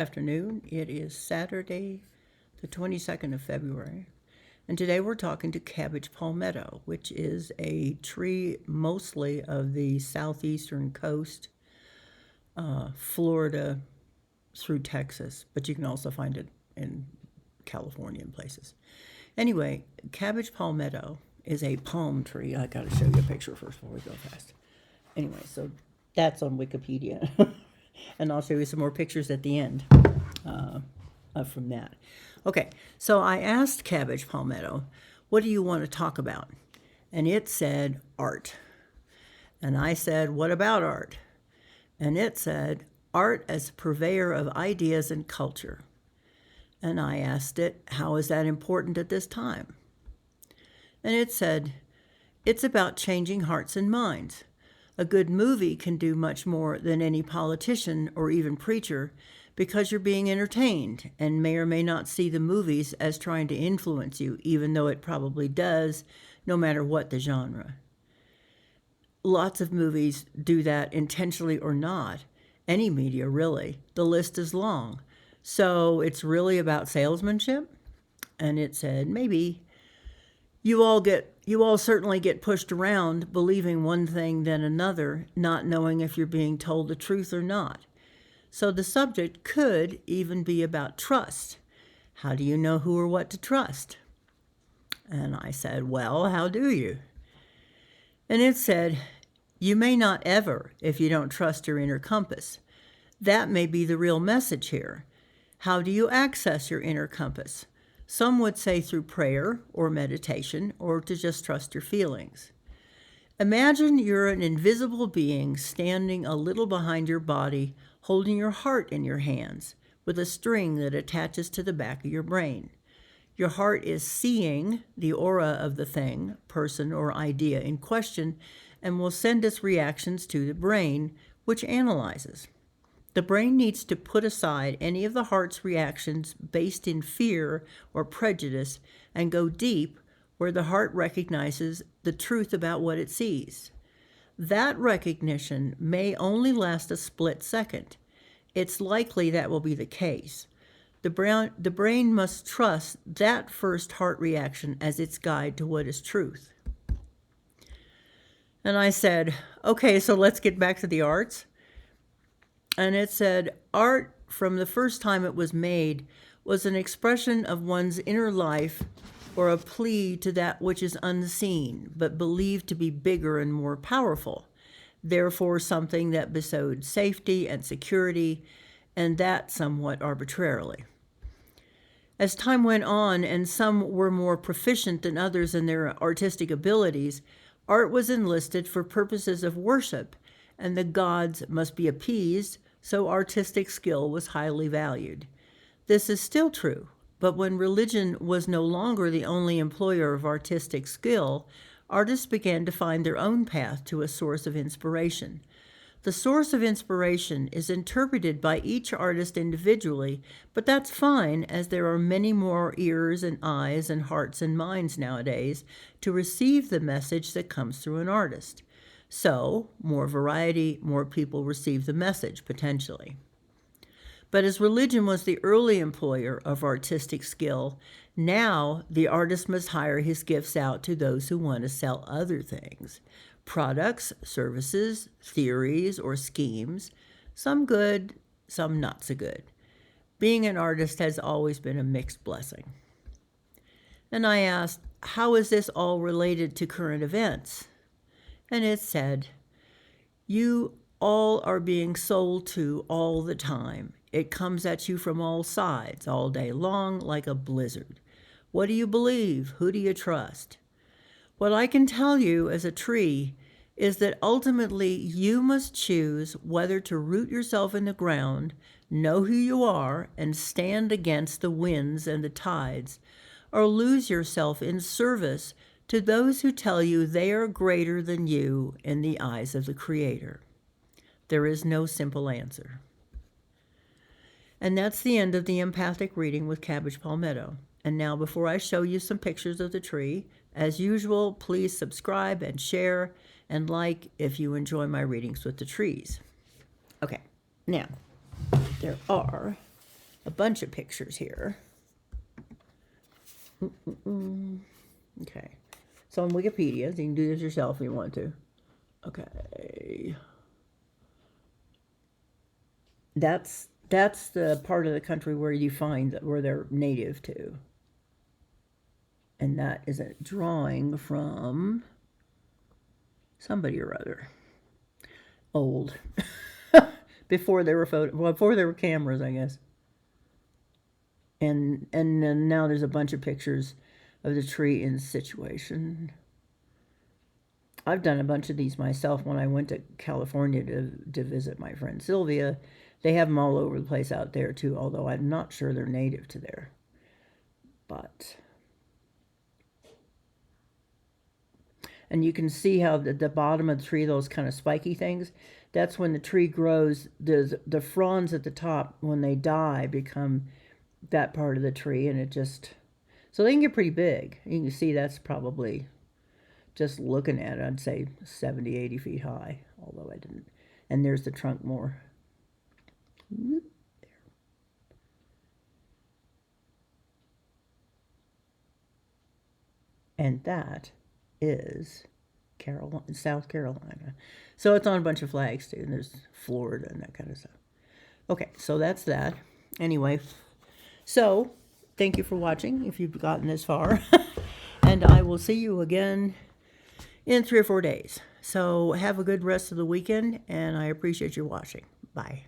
Afternoon. It is Saturday, the 22nd of February, and today we're talking to Cabbage Palmetto, which is a tree mostly of the southeastern coast, Florida through Texas, but you can also find it in California and places. Anyway, Cabbage Palmetto is a palm tree. I gotta show you a picture first before we go fast. Anyway, so that's on Wikipedia. And I'll show you some more pictures at the end from that. Okay, so I asked Cabbage Palmetto, what do you want to talk about? And it said art. And I said, what about art? And it said, art as a purveyor of ideas and culture. And I asked it, how is that important at this time? And it said, it's about changing hearts and minds. A good movie can do much more than any politician or even preacher because you're being entertained and may or may not see the movies as trying to influence you, even though it probably does, no matter what the genre. Lots of movies do that intentionally or not. Any media, really. The list is long. So it's really about salesmanship? And it said, maybe. You all certainly get pushed around believing one thing then another, not knowing if you're being told the truth or not. So the subject could even be about trust. How do you know who or what to trust? And I said, well, how do you? And it said, you may not ever if you don't trust your inner compass. That may be the real message here. How do you access your inner compass? Some would say through prayer or meditation or to just trust your feelings. Imagine you're an invisible being standing a little behind your body, holding your heart in your hands with a string that attaches to the back of your brain. Your heart is seeing the aura of the thing, person, or idea in question and will send its reactions to the brain, which analyzes. The brain needs to put aside any of the heart's reactions based in fear or prejudice and go deep where the heart recognizes the truth about what it sees. That recognition may only last a split second. It's likely that will be the case. The brain must trust that first heart reaction as its guide to what is truth. And I said, okay, so let's get back to the arts. And it said, art, from the first time it was made, was an expression of one's inner life or a plea to that which is unseen, but believed to be bigger and more powerful. Therefore, something that bestowed safety and security, and that somewhat arbitrarily. As time went on, and some were more proficient than others in their artistic abilities, art was enlisted for purposes of worship, and the gods must be appeased, so artistic skill was highly valued. This is still true, but when religion was no longer the only employer of artistic skill, artists began to find their own path to a source of inspiration. The source of inspiration is interpreted by each artist individually, but that's fine, as there are many more ears and eyes and hearts and minds nowadays to receive the message that comes through an artist. So, more variety, more people receive the message, potentially. But as religion was the early employer of artistic skill, now the artist must hire his gifts out to those who want to sell other things. Products, services, theories, or schemes, some good, some not so good. Being an artist has always been a mixed blessing. And I asked, how is this all related to current events? And it said, you all are being sold to all the time. It comes at you from all sides, all day long, like a blizzard. What do you believe? Who do you trust? What I can tell you as a tree is that ultimately you must choose whether to root yourself in the ground, know who you are, and stand against the winds and the tides, or lose yourself in service to those who tell you they are greater than you in the eyes of the Creator. There is no simple answer. And that's the end of the empathic reading with Cabbage Palmetto. And now, before I show you some pictures of the tree, as usual, please subscribe and share and like if you enjoy my readings with the trees. Okay, now, there are a bunch of pictures here. Okay. So on Wikipedia, so you can do this yourself if you want to. Okay. That's the part of the country where you find that where they're native to. And that is a drawing from somebody or other. Old. Before there were cameras, I guess. And then now there's a bunch of pictures of the tree in situation. I've done a bunch of these myself when I went to California to visit my friend Sylvia. They have them all over the place out there too, although I'm not sure they're native to there. But, and you can see how the bottom of the tree, those kind of spiky things, that's when the tree grows. The fronds at the top, when they die, become that part of the tree, and it just, so they can get pretty big. You can see that's probably, just looking at it, I'd say 70, 80 feet high, although I didn't. And there's the trunk more. There. And that is South Carolina. So it's on a bunch of flags too, and there's Florida and that kind of stuff. Okay, so that's that. Anyway, so thank you for watching if you've gotten this far. And I will see you again in 3 or 4 days. So have a good rest of the weekend, and I appreciate you watching. Bye.